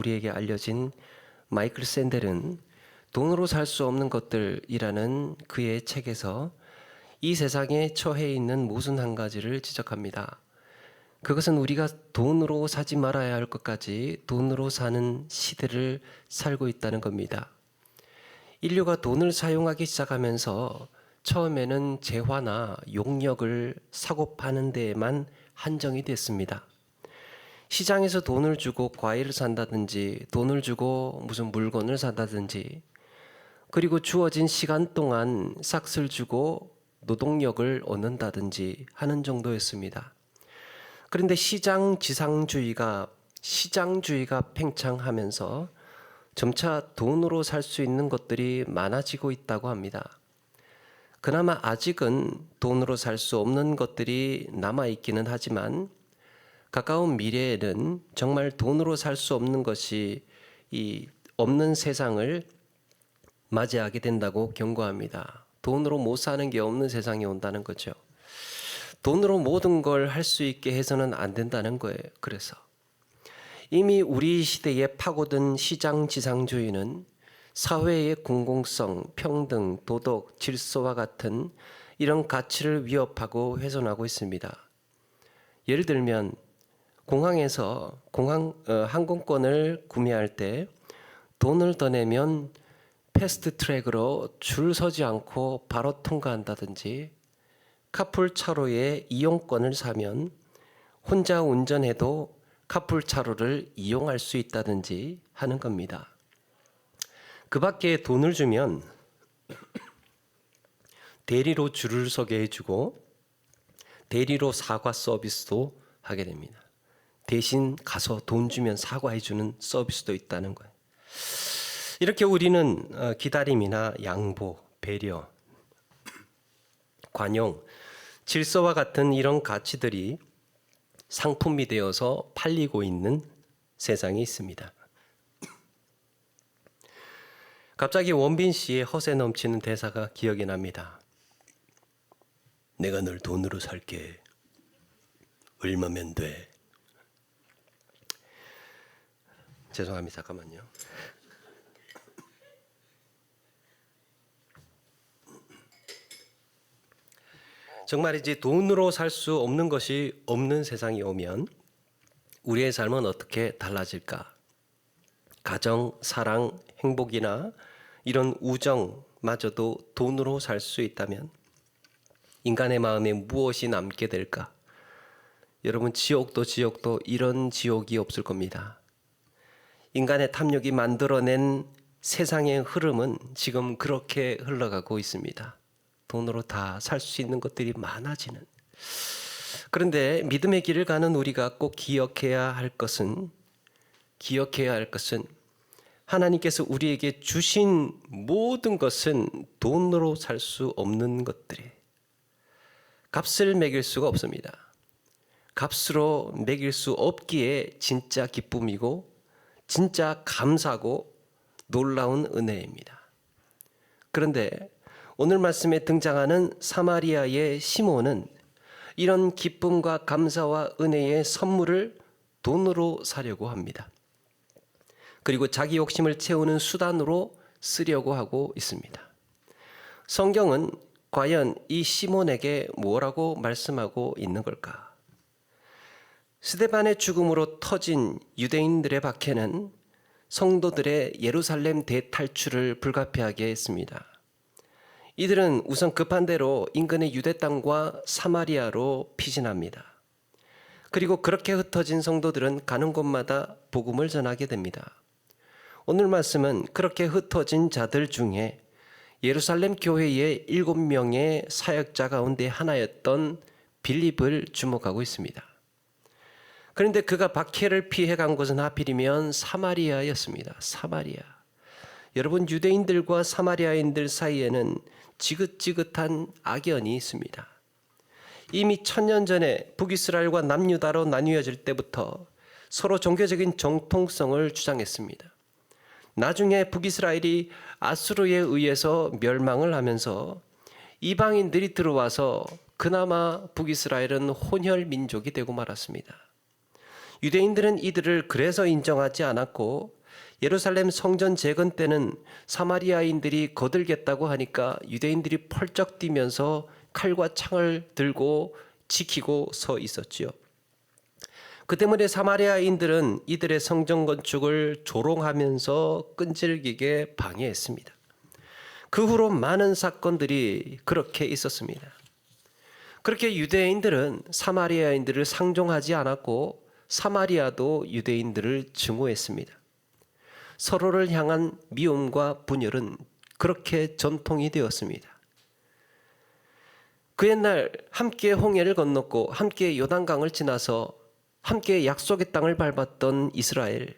우리에게 알려진 마이클 샌델은 돈으로 살 수 없는 것들이라는 그의 책에서 이 세상에 처해 있는 모순 한 가지를 지적합니다. 그것은 우리가 돈으로 사지 말아야 할 것까지 돈으로 사는 시대를 살고 있다는 겁니다. 인류가 돈을 사용하기 시작하면서 처음에는 재화나 용역을 사고 파는 데에만 한정이 됐습니다. 시장에서 돈을 주고 과일을 산다든지 돈을 주고 무슨 물건을 산다든지 그리고 주어진 시간 동안 삭스를 주고 노동력을 얻는다든지 하는 정도였습니다. 그런데 시장지상주의가 팽창하면서 점차 돈으로 살 수 있는 것들이 많아지고 있다고 합니다. 그나마 아직은 돈으로 살 수 없는 것들이 남아있기는 하지만 가까운 미래에는 정말 돈으로 살 수 없는 것이 없는 세상을 맞이하게 된다고 경고합니다. 돈으로 못 사는 게 없는 세상이 온다는 거죠. 돈으로 모든 걸 할 수 있게 해서는 안 된다는 거예요. 그래서 이미 우리 시대에 파고든 시장지상주의는 사회의 공공성, 평등, 도덕, 질서와 같은 이런 가치를 위협하고 훼손하고 있습니다. 예를 들면 공항에서 항공권을 구매할 때 돈을 더 내면 패스트 트랙으로 줄 서지 않고 바로 통과한다든지 카풀 차로에 이용권을 사면 혼자 운전해도 카풀 차로를 이용할 수 있다든지 하는 겁니다. 그 밖에 돈을 주면 대리로 줄을 서게 해주고 대리로 사과 서비스도 하게 됩니다. 대신 가서 돈 주면 사과해주는 서비스도 있다는 거예요. 이렇게 우리는 기다림이나 양보, 배려, 관용, 질서와 같은 이런 가치들이 상품이 되어서 팔리고 있는 세상이 있습니다. 갑자기 원빈 씨의 허세 넘치는 대사가 기억이 납니다. 내가 널 돈으로 살게. 얼마면 돼? 죄송합니다. 잠깐만요. 정말이지 돈으로 살 수 없는 것이 없는 세상이 오면 우리의 삶은 어떻게 달라질까? 가정, 사랑, 행복이나 이런 우정마저도 돈으로 살 수 있다면 인간의 마음에 무엇이 남게 될까? 여러분, 지옥도 이런 지옥이 없을 겁니다. 인간의 탐욕이 만들어낸 세상의 흐름은 지금 그렇게 흘러가고 있습니다. 돈으로 다 살 수 있는 것들이 많아지는. 그런데 믿음의 길을 가는 우리가 꼭 기억해야 할 것은 하나님께서 우리에게 주신 모든 것은 돈으로 살 수 없는 것들이 값을 매길 수가 없습니다. 값으로 매길 수 없기에 진짜 기쁨이고 진짜 감사고 놀라운 은혜입니다. 그런데 오늘 말씀에 등장하는 사마리아의 시몬은 이런 기쁨과 감사와 은혜의 선물을 돈으로 사려고 합니다. 그리고 자기 욕심을 채우는 수단으로 쓰려고 하고 있습니다. 성경은 과연 이 시몬에게 뭐라고 말씀하고 있는 걸까? 스데반의 죽음으로 터진 유대인들의 박해는 성도들의 예루살렘 대탈출을 불가피하게 했습니다. 이들은 우선 급한 대로 인근의 유대 땅과 사마리아로 피신합니다. 그리고 그렇게 흩어진 성도들은 가는 곳마다 복음을 전하게 됩니다. 오늘 말씀은 그렇게 흩어진 자들 중에 예루살렘 교회의 7명의 사역자 가운데 하나였던 빌립을 주목하고 있습니다. 그런데 그가 박해를 피해 간 곳은 하필이면 사마리아였습니다. 사마리아. 여러분, 유대인들과 사마리아인들 사이에는 지긋지긋한 악연이 있습니다. 이미 1000년 전에 북이스라엘과 남유다로 나뉘어질 때부터 서로 종교적인 정통성을 주장했습니다. 나중에 북이스라엘이 아수르에 의해서 멸망을 하면서 이방인들이 들어와서 그나마 북이스라엘은 혼혈 민족이 되고 말았습니다. 유대인들은 이들을 그래서 인정하지 않았고 예루살렘 성전 재건 때는 사마리아인들이 거들겠다고 하니까 유대인들이 펄쩍 뛰면서 칼과 창을 들고 지키고 서 있었지요. 그 때문에 사마리아인들은 이들의 성전 건축을 조롱하면서 끈질기게 방해했습니다. 그 후로 많은 사건들이 그렇게 있었습니다. 그렇게 유대인들은 사마리아인들을 상종하지 않았고 사마리아도 유대인들을 증오했습니다. 서로를 향한 미움과 분열은 그렇게 전통이 되었습니다. 그 옛날 함께 홍해를 건넜고 함께 요단강을 지나서 함께 약속의 땅을 밟았던 이스라엘,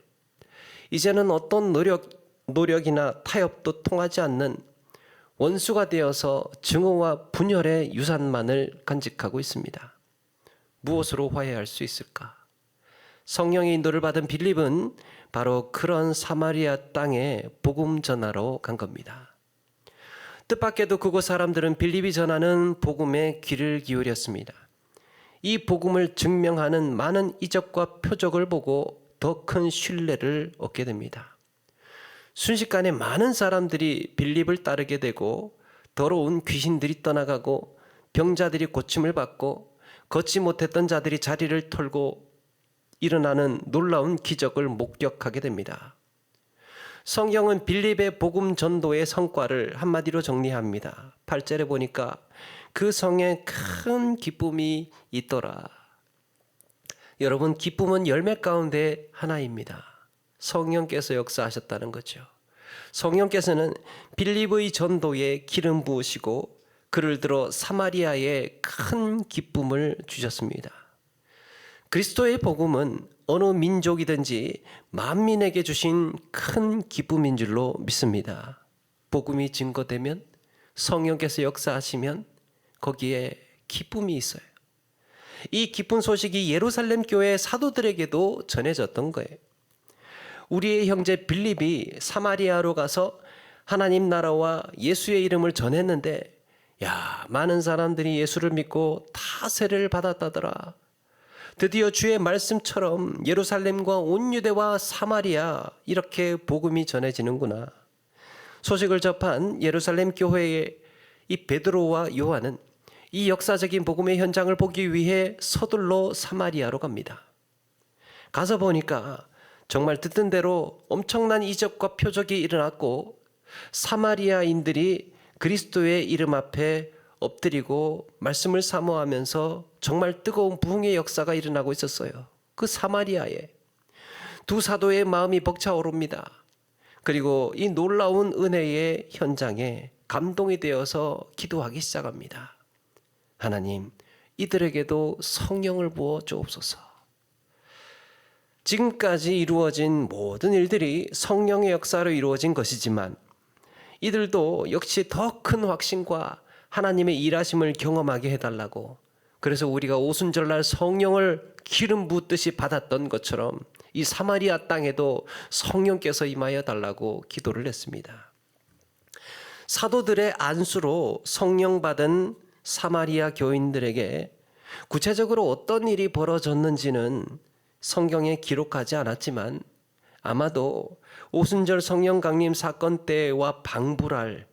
이제는 어떤 노력이나 타협도 통하지 않는 원수가 되어서 증오와 분열의 유산만을 간직하고 있습니다. 무엇으로 화해할 수 있을까? 성령의 인도를 받은 빌립은 바로 그런 사마리아 땅에 복음 전하러 간 겁니다. 뜻밖에도 그곳 사람들은 빌립이 전하는 복음에 귀를 기울였습니다. 이 복음을 증명하는 많은 이적과 표적을 보고 더 큰 신뢰를 얻게 됩니다. 순식간에 많은 사람들이 빌립을 따르게 되고 더러운 귀신들이 떠나가고 병자들이 고침을 받고 걷지 못했던 자들이 자리를 털고 일어나는 놀라운 기적을 목격하게 됩니다. 성경은 빌립의 복음 전도의 성과를 한마디로 정리합니다. 8절에 보니까 그 성에 큰 기쁨이 있더라. 여러분, 기쁨은 열매 가운데 하나입니다. 성령께서 역사하셨다는 거죠. 성령께서는 빌립의 전도에 기름 부으시고 그를 들어 사마리아에 큰 기쁨을 주셨습니다. 그리스도의 복음은 어느 민족이든지 만민에게 주신 큰 기쁨인 줄로 믿습니다. 복음이 증거되면, 성령께서 역사하시면 거기에 기쁨이 있어요. 이 기쁜 소식이 예루살렘 교회 사도들에게도 전해졌던 거예요. 우리의 형제 빌립이 사마리아로 가서 하나님 나라와 예수의 이름을 전했는데, 많은 사람들이 예수를 믿고 다 세례를 받았다더라. 드디어 주의 말씀처럼 예루살렘과 온 유대와 사마리아, 이렇게 복음이 전해지는구나. 소식을 접한 예루살렘 교회의 이 베드로와 요한은 이 역사적인 복음의 현장을 보기 위해 서둘러 사마리아로 갑니다. 가서 보니까 정말 듣던 대로 엄청난 이적과 표적이 일어났고 사마리아인들이 그리스도의 이름 앞에 엎드리고 말씀을 사모하면서 정말 뜨거운 부흥의 역사가 일어나고 있었어요. 그 사마리아에 두 사도의 마음이 벅차오릅니다. 그리고 이 놀라운 은혜의 현장에 감동이 되어서 기도하기 시작합니다. 하나님, 이들에게도 성령을 부어 주옵소서. 지금까지 이루어진 모든 일들이 성령의 역사로 이루어진 것이지만 이들도 역시 더 큰 확신과 하나님의 일하심을 경험하게 해달라고, 그래서 우리가 오순절날 성령을 기름 붓듯이 받았던 것처럼 이 사마리아 땅에도 성령께서 임하여 달라고 기도를 했습니다. 사도들의 안수로 성령 받은 사마리아 교인들에게 구체적으로 어떤 일이 벌어졌는지는 성경에 기록하지 않았지만 아마도 오순절 성령 강림 사건 때와 방불할,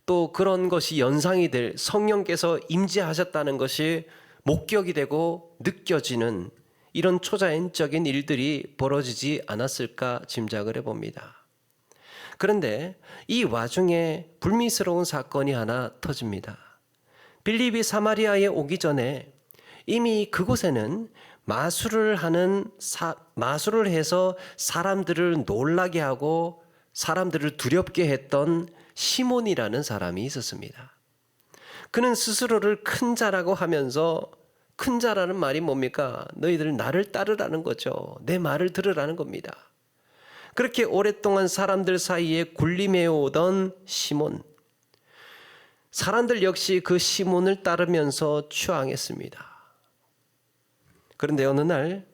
또 그런 것이 연상이 될, 성령께서 임재하셨다는 것이 목격이 되고 느껴지는 이런 초자연적인 일들이 벌어지지 않았을까 짐작을 해봅니다. 그런데 이 와중에 불미스러운 사건이 하나 터집니다. 빌립이 사마리아에 오기 전에 이미 그곳에는 마술을 해서 사람들을 놀라게 하고 사람들을 두렵게 했던 시몬이라는 사람이 있었습니다. 그는 스스로를 큰 자라고 하면서, 큰 자라는 말이 뭡니까? 너희들 나를 따르라는 거죠. 내 말을 들으라는 겁니다. 그렇게 오랫동안 사람들 사이에 군림해 오던 시몬, 사람들 역시 그 시몬을 따르면서 추앙했습니다. 그런데 어느 날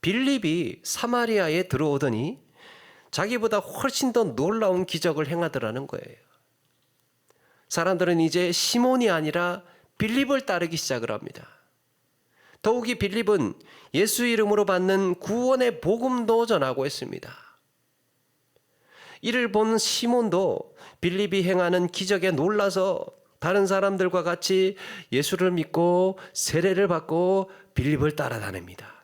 빌립이 사마리아에 들어오더니 자기보다 훨씬 더 놀라운 기적을 행하더라는 거예요. 사람들은 이제 시몬이 아니라 빌립을 따르기 시작을 합니다. 더욱이 빌립은 예수 이름으로 받는 구원의 복음도 전하고 있습니다. 이를 본 시몬도 빌립이 행하는 기적에 놀라서 다른 사람들과 같이 예수를 믿고 세례를 받고 빌립을 따라다닙니다.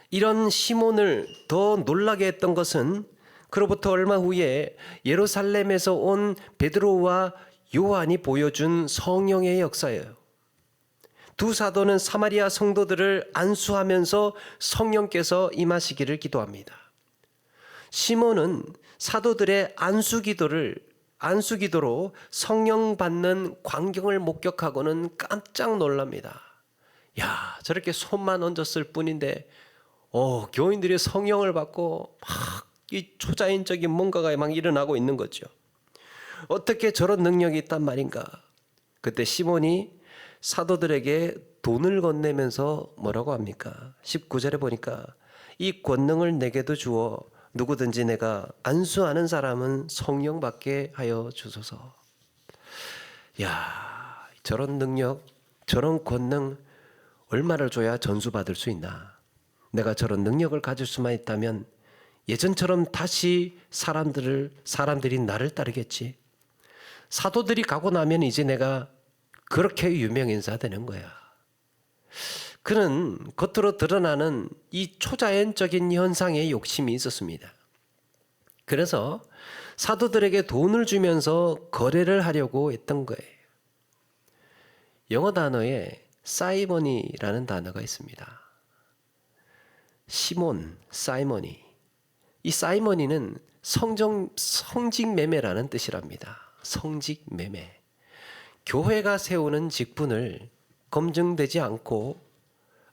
이런 시몬을 더 놀라게 했던 것은 그로부터 얼마 후에 예루살렘에서 온 베드로와 요한이 보여준 성령의 역사예요. 두 사도는 사마리아 성도들을 안수하면서 성령께서 임하시기를 기도합니다. 시몬은 사도들의 안수기도로 성령 받는 광경을 목격하고는 깜짝 놀랍니다. 야, 저렇게 손만 얹었을 뿐인데 교인들이 성령을 받고 막 이 초자연적인 뭔가가 막 일어나고 있는 거죠. 어떻게 저런 능력이 있단 말인가? 그때 시몬이 사도들에게 돈을 건네면서 뭐라고 합니까? 19절에 보니까 이 권능을 내게도 주어 누구든지 내가 안수하는 사람은 성령 받게 하여 주소서. 야, 저런 능력, 저런 권능 얼마를 줘야 전수받을 수 있나? 내가 저런 능력을 가질 수만 있다면 예전처럼 다시 사람들이 나를 따르겠지. 사도들이 가고 나면 이제 내가 그렇게 유명 인사 되는 거야. 그는 겉으로 드러나는 이 초자연적인 현상에 욕심이 있었습니다. 그래서 사도들에게 돈을 주면서 거래를 하려고 했던 거예요. 영어 단어에 사이머니라는 단어가 있습니다. 시몬, 사이머니. 이 사이머니는 성직매매라는 뜻이랍니다. 성직매매. 교회가 세우는 직분을 검증되지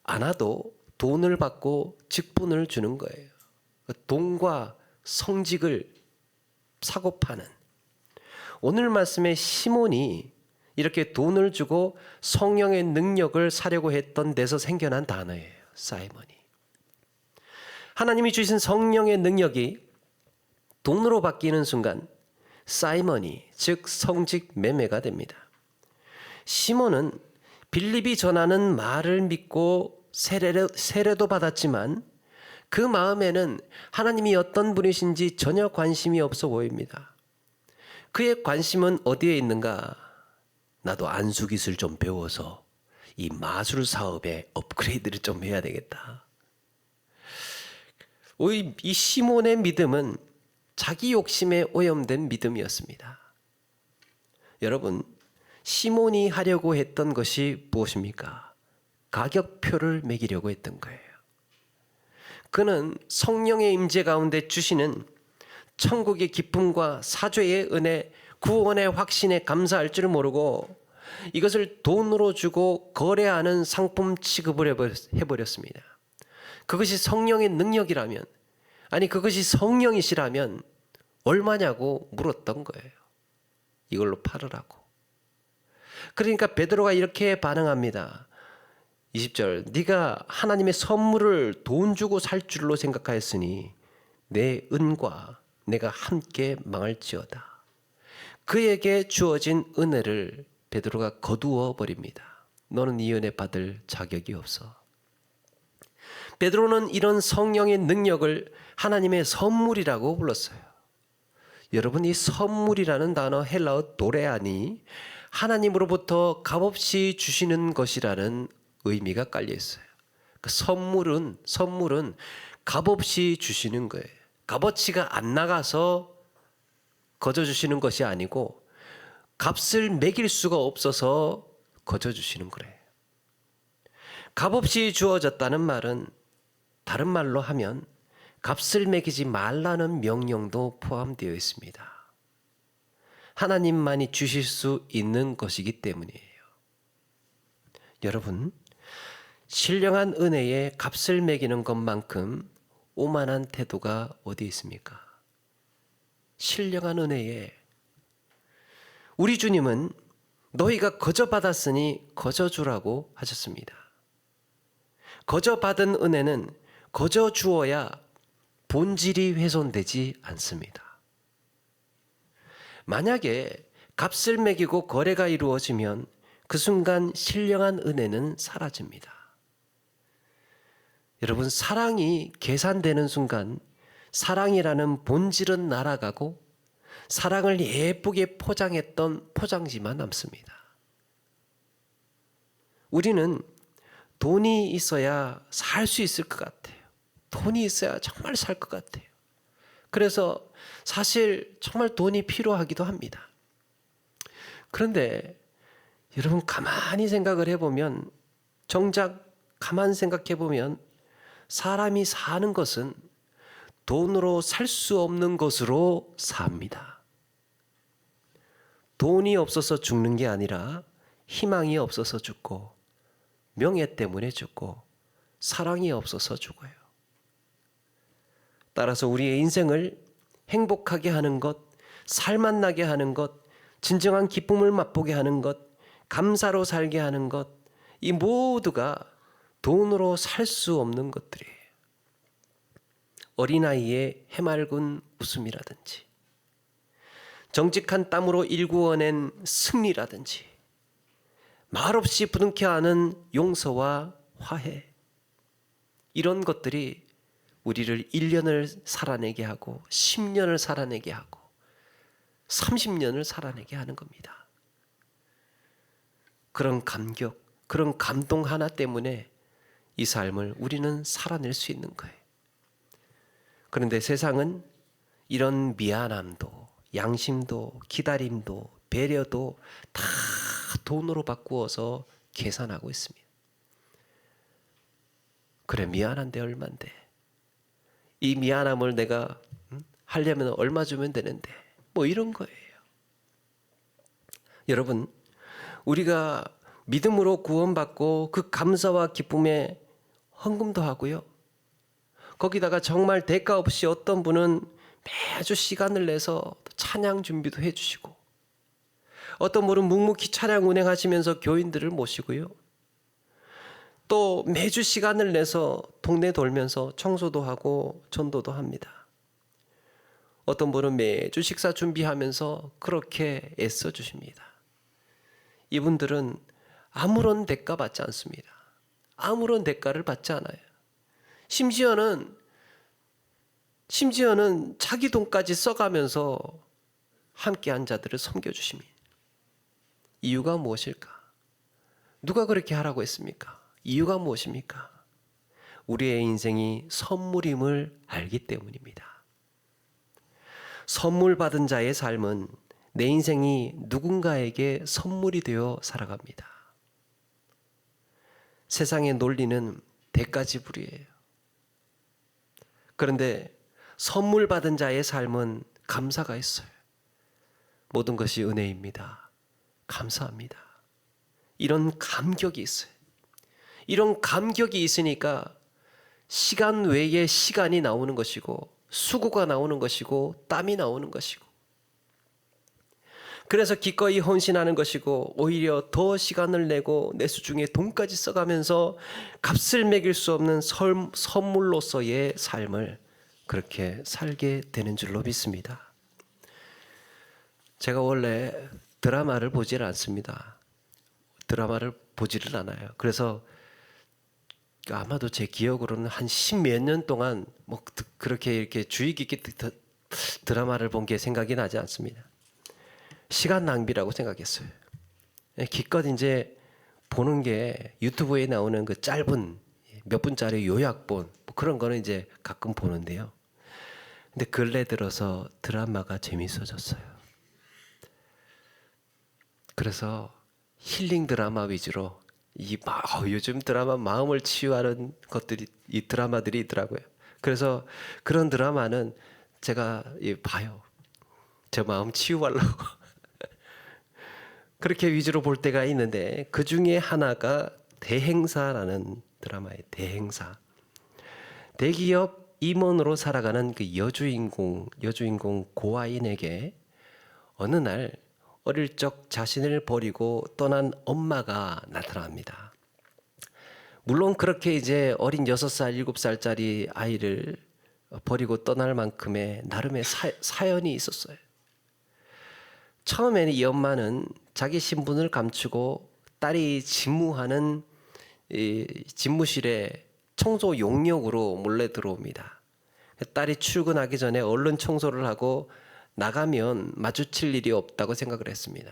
않아도 돈을 받고 직분을 주는 거예요. 돈과 성직을 사고 파는. 오늘 말씀에 시몬이 이렇게 돈을 주고 성령의 능력을 사려고 했던 데서 생겨난 단어예요. 사이머니. 하나님이 주신 성령의 능력이 돈으로 바뀌는 순간 사이머니, 즉 성직 매매가 됩니다. 시몬은 빌립이 전하는 말을 믿고 세례도 받았지만 그 마음에는 하나님이 어떤 분이신지 전혀 관심이 없어 보입니다. 그의 관심은 어디에 있는가? 나도 안수기술 좀 배워서 이 마술 사업에 업그레이드를 좀 해야 되겠다. 이 시몬의 믿음은 자기 욕심에 오염된 믿음이었습니다. 여러분, 시몬이 하려고 했던 것이 무엇입니까? 가격표를 매기려고 했던 거예요. 그는 성령의 임재 가운데 주시는 천국의 기쁨과 사죄의 은혜, 구원의 확신에 감사할 줄 모르고 이것을 돈으로 주고 거래하는 상품 취급을 해버렸습니다. 그것이 성령의 능력이라면, 아니 그것이 성령이시라면 얼마냐고 물었던 거예요. 이걸로 팔으라고. 그러니까 베드로가 이렇게 반응합니다. 20절, 네가 하나님의 선물을 돈 주고 살 줄로 생각하였으니 내 은과 내가 함께 망할지어다. 그에게 주어진 은혜를 베드로가 거두어 버립니다. 너는 이 은혜 받을 자격이 없어. 베드로는 이런 성령의 능력을 하나님의 선물이라고 불렀어요. 여러분, 이 선물이라는 단어 헬라어 도레아니 하나님으로부터 값없이 주시는 것이라는 의미가 깔려 있어요. 그 선물은 값없이 주시는 거예요. 값어치가 안 나가서 거저 주시는 것이 아니고 값을 매길 수가 없어서 거저 주시는 거래요. 값없이 주어졌다는 말은 다른 말로 하면 값을 매기지 말라는 명령도 포함되어 있습니다. 하나님만이 주실 수 있는 것이기 때문이에요. 여러분, 신령한 은혜에 값을 매기는 것만큼 오만한 태도가 어디 있습니까? 신령한 은혜에 우리 주님은 너희가 거저 받았으니 거저 주라고 하셨습니다. 거저 받은 은혜는 거저 주어야 본질이 훼손되지 않습니다. 만약에 값을 매기고 거래가 이루어지면 그 순간 신령한 은혜는 사라집니다. 여러분, 사랑이 계산되는 순간 사랑이라는 본질은 날아가고 사랑을 예쁘게 포장했던 포장지만 남습니다. 우리는 돈이 있어야 살 수 있을 것 같아요. 돈이 있어야 정말 살 것 같아요. 그래서 사실 정말 돈이 필요하기도 합니다. 그런데 여러분, 가만히 생각을 해보면, 정작 가만 생각해 보면 사람이 사는 것은 돈으로 살 수 없는 것으로 삽니다. 돈이 없어서 죽는 게 아니라 희망이 없어서 죽고, 명예 때문에 죽고, 사랑이 없어서 죽어요. 따라서 우리의 인생을 행복하게 하는 것, 살맛나게 하는 것, 진정한 기쁨을 맛보게 하는 것, 감사로 살게 하는 것, 이 모두가 돈으로 살 수 없는 것들이에요. 어린아이의 해맑은 웃음이라든지, 정직한 땀으로 일구어낸 승리라든지, 말없이 부둥켜 안은 용서와 화해, 이런 것들이 우리를 1년을 살아내게 하고 10년을 살아내게 하고 30년을 살아내게 하는 겁니다. 그런 감격, 그런 감동 하나 때문에 이 삶을 우리는 살아낼 수 있는 거예요. 그런데 세상은 이런 미안함도, 양심도, 기다림도, 배려도 다 돈으로 바꾸어서 계산하고 있습니다. 그래, 미안한데 얼만데, 이 미안함을 내가 하려면 얼마 주면 되는데, 뭐 이런 거예요. 여러분, 우리가 믿음으로 구원받고 그 감사와 기쁨에 헌금도 하고요, 거기다가 정말 대가 없이 어떤 분은 매주 시간을 내서 찬양 준비도 해주시고, 어떤 분은 묵묵히 찬양 운행하시면서 교인들을 모시고요, 또 매주 시간을 내서 동네 돌면서 청소도 하고 전도도 합니다. 어떤 분은 매주 식사 준비하면서 그렇게 애써 주십니다. 이분들은 아무런 대가 받지 않습니다. 아무런 대가를 받지 않아요. 심지어는 자기 돈까지 써가면서 함께한 자들을 섬겨주십니다. 이유가 무엇일까? 누가 그렇게 하라고 했습니까? 이유가 무엇입니까? 우리의 인생이 선물임을 알기 때문입니다. 선물 받은 자의 삶은 내 인생이 누군가에게 선물이 되어 살아갑니다. 세상의 논리는 대가 지불이에요. 그런데 선물 받은 자의 삶은 감사가 있어요. 모든 것이 은혜입니다. 감사합니다. 이런 감격이 있어요. 이런 감격이 있으니까 시간 외에 시간이 나오는 것이고, 수고가 나오는 것이고, 땀이 나오는 것이고, 그래서 기꺼이 헌신하는 것이고, 오히려 더 시간을 내고 내 수중에 돈까지 써가면서 값을 매길 수 없는 선물로서의 삶을 그렇게 살게 되는 줄로 믿습니다. 제가 원래 드라마를 보질 않습니다. 드라마를 보지를 않아요. 그래서 아마도 제 기억으로는 한 10몇 년 동안 뭐 그렇게 이렇게 주의 깊게 드라마를 본 게 생각이 나지 않습니다. 시간 낭비라고 생각했어요. 기껏 이제 보는 게 유튜브에 나오는 그 짧은 몇 분짜리 요약본, 뭐 그런 거는 이제 가끔 보는데요. 근데 근래 들어서 드라마가 재밌어졌어요. 그래서 힐링 드라마 위주로 요즘 드라마 마음을 치유하는 것들이, 이 드라마들이 있더라고요. 그래서 그런 드라마는 제가 봐요. 제 마음 치유하려고. 그렇게 위주로 볼 때가 있는데, 그 중에 하나가 대행사라는 드라마예요. 대행사. 대기업 임원으로 살아가는 그 여주인공 고아인에게 어느 날 어릴 적 자신을 버리고 떠난 엄마가 나타납니다. 물론 그렇게 이제 어린 6살, 7살짜리 아이를 버리고 떠날 만큼의 나름의 사연이 있었어요. 처음에는 이 엄마는 자기 신분을 감추고 딸이 집무하는 이 집무실에 청소 용역으로 몰래 들어옵니다. 딸이 출근하기 전에 얼른 청소를 하고 나가면 마주칠 일이 없다고 생각을 했습니다.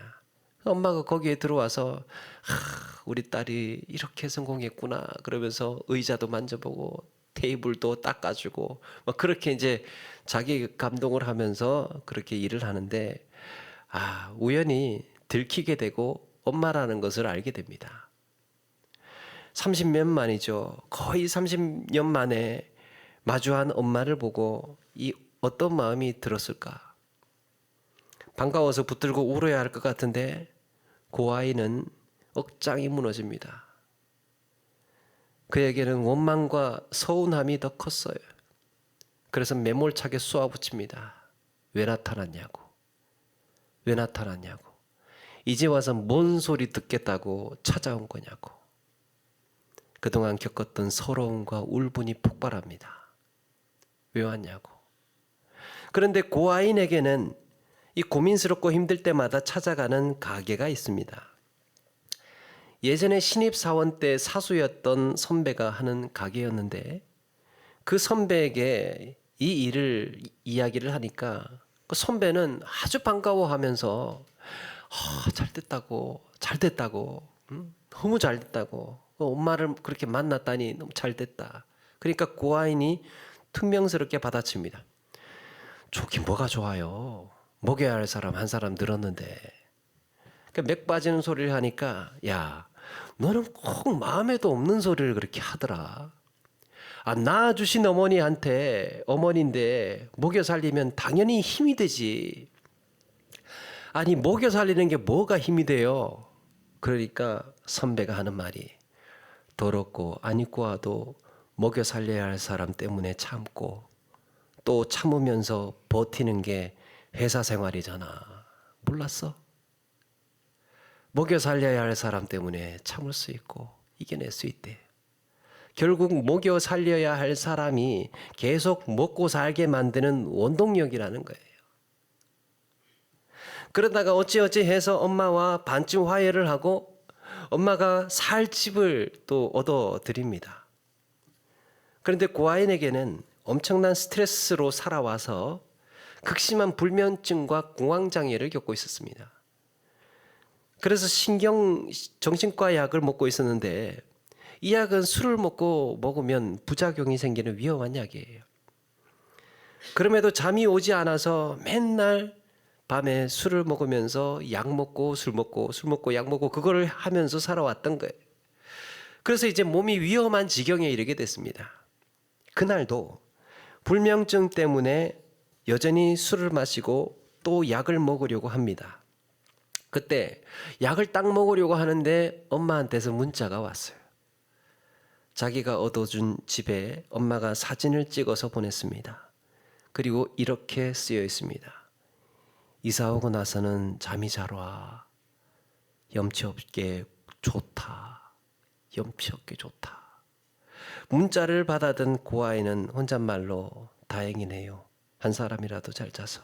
엄마가 거기에 들어와서 우리 딸이 이렇게 성공했구나 그러면서 의자도 만져보고 테이블도 닦아주고 막 그렇게 이제 자기 감동을 하면서 그렇게 일을 하는데 우연히 들키게 되고 엄마라는 것을 알게 됩니다. 30년 만이죠. 거의 30년 만에 마주한 엄마를 보고 이 어떤 마음이 들었을까? 반가워서 붙들고 울어야 할 것 같은데 그 아이는 억장이 무너집니다. 그에게는 원망과 서운함이 더 컸어요. 그래서 매몰차게 쏘아붙입니다. 왜 나타났냐고. 왜 나타났냐고. 이제 와서 뭔 소리 듣겠다고 찾아온 거냐고. 그동안 겪었던 서러움과 울분이 폭발합니다. 왜 왔냐고. 그런데 그 아이에게는 이 고민스럽고 힘들 때마다 찾아가는 가게가 있습니다. 예전에 신입사원 때 사수였던 선배가 하는 가게였는데 그 선배에게 이 일을 이야기를 하니까 그 선배는 아주 반가워하면서 잘됐다고 너무 잘됐다고 엄마를 그렇게 만났다니 너무 잘됐다. 그러니까 그 아인이 퉁명스럽게 받아칩니다. 좋긴 뭐가 좋아요. 먹여야 할 사람 한 사람 늘었는데. 그러니까 맥 빠지는 소리를 하니까 야 너는 꼭 마음에도 없는 소리를 그렇게 하더라. 낳아주신 어머니인데 먹여 살리면 당연히 힘이 되지. 아니 먹여 살리는 게 뭐가 힘이 돼요? 그러니까 선배가 하는 말이 더럽고 안 입고 와도 먹여 살려야 할 사람 때문에 참고 또 참으면서 버티는 게 회사 생활이잖아. 몰랐어? 먹여 살려야 할 사람 때문에 참을 수 있고 이겨낼 수 있대. 결국 먹여 살려야 할 사람이 계속 먹고 살게 만드는 원동력이라는 거예요. 그러다가 어찌어찌 해서 엄마와 반쯤 화해를 하고 엄마가 살 집을 또 얻어드립니다. 그런데 그 아이에게는 엄청난 스트레스로 살아와서 극심한 불면증과 공황장애를 겪고 있었습니다. 그래서 정신과 약을 먹고 있었는데 이 약은 술을 먹으면 부작용이 생기는 위험한 약이에요. 그럼에도 잠이 오지 않아서 맨날 밤에 술을 먹으면서 약 먹고 술 먹고 약 먹고 그거를 하면서 살아왔던 거예요. 그래서 이제 몸이 위험한 지경에 이르게 됐습니다. 그날도 불면증 때문에 여전히 술을 마시고 또 약을 먹으려고 합니다. 그때 약을 딱 먹으려고 하는데 엄마한테서 문자가 왔어요. 자기가 얻어준 집에 엄마가 사진을 찍어서 보냈습니다. 그리고 이렇게 쓰여 있습니다. 이사 오고 나서는 잠이 잘 와. 염치 없게 좋다. 염치 없게 좋다. 문자를 받아든 그 아이는 혼잣말로 다행이네요. 한 사람이라도 잘 자서.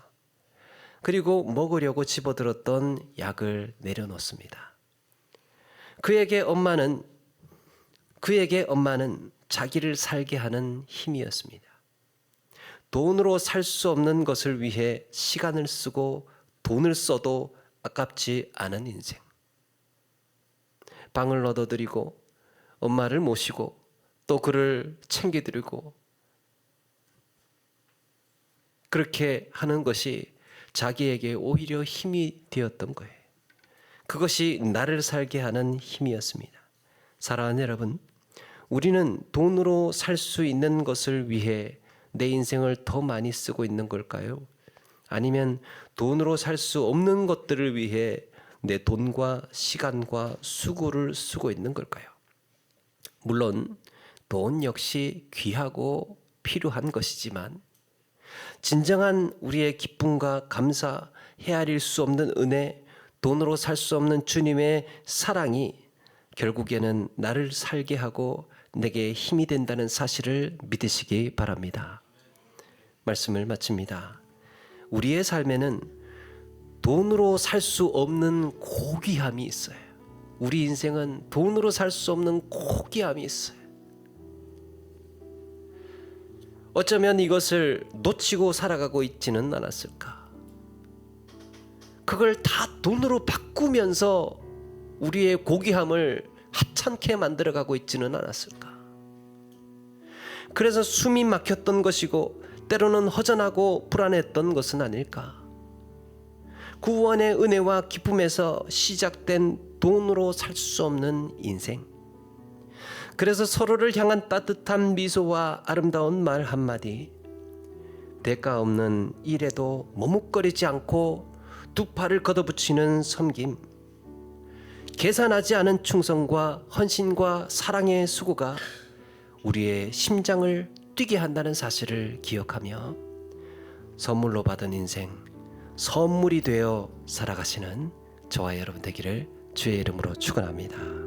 그리고 먹으려고 집어들었던 약을 내려놓습니다. 그에게 엄마는 자기를 살게 하는 힘이었습니다. 돈으로 살 수 없는 것을 위해 시간을 쓰고 돈을 써도 아깝지 않은 인생. 방을 얻어드리고 엄마를 모시고 또 그를 챙겨드리고 그렇게 하는 것이 자기에게 오히려 힘이 되었던 거예요. 그것이 나를 살게 하는 힘이었습니다. 사랑하는 여러분, 우리는 돈으로 살 수 있는 것을 위해 내 인생을 더 많이 쓰고 있는 걸까요? 아니면 돈으로 살 수 없는 것들을 위해 내 돈과 시간과 수고를 쓰고 있는 걸까요? 물론 돈 역시 귀하고 필요한 것이지만 진정한 우리의 기쁨과 감사, 헤아릴 수 없는 은혜, 돈으로 살 수 없는 주님의 사랑이 결국에는 나를 살게 하고 내게 힘이 된다는 사실을 믿으시기 바랍니다. 말씀을 마칩니다. 우리의 삶에는 돈으로 살 수 없는 고귀함이 있어요. 우리 인생은 돈으로 살 수 없는 고귀함이 있어요. 어쩌면 이것을 놓치고 살아가고 있지는 않았을까? 그걸 다 돈으로 바꾸면서 우리의 고귀함을 하찮게 만들어가고 있지는 않았을까? 그래서 숨이 막혔던 것이고 때로는 허전하고 불안했던 것은 아닐까? 구원의 은혜와 기쁨에서 시작된 돈으로 살 수 없는 인생. 그래서 서로를 향한 따뜻한 미소와 아름다운 말 한마디, 대가 없는 일에도 머뭇거리지 않고 두 팔을 걷어붙이는 섬김, 계산하지 않은 충성과 헌신과 사랑의 수고가 우리의 심장을 뛰게 한다는 사실을 기억하며 선물로 받은 인생, 선물이 되어 살아가시는 저와 여러분 되기를 주의 이름으로 축원합니다.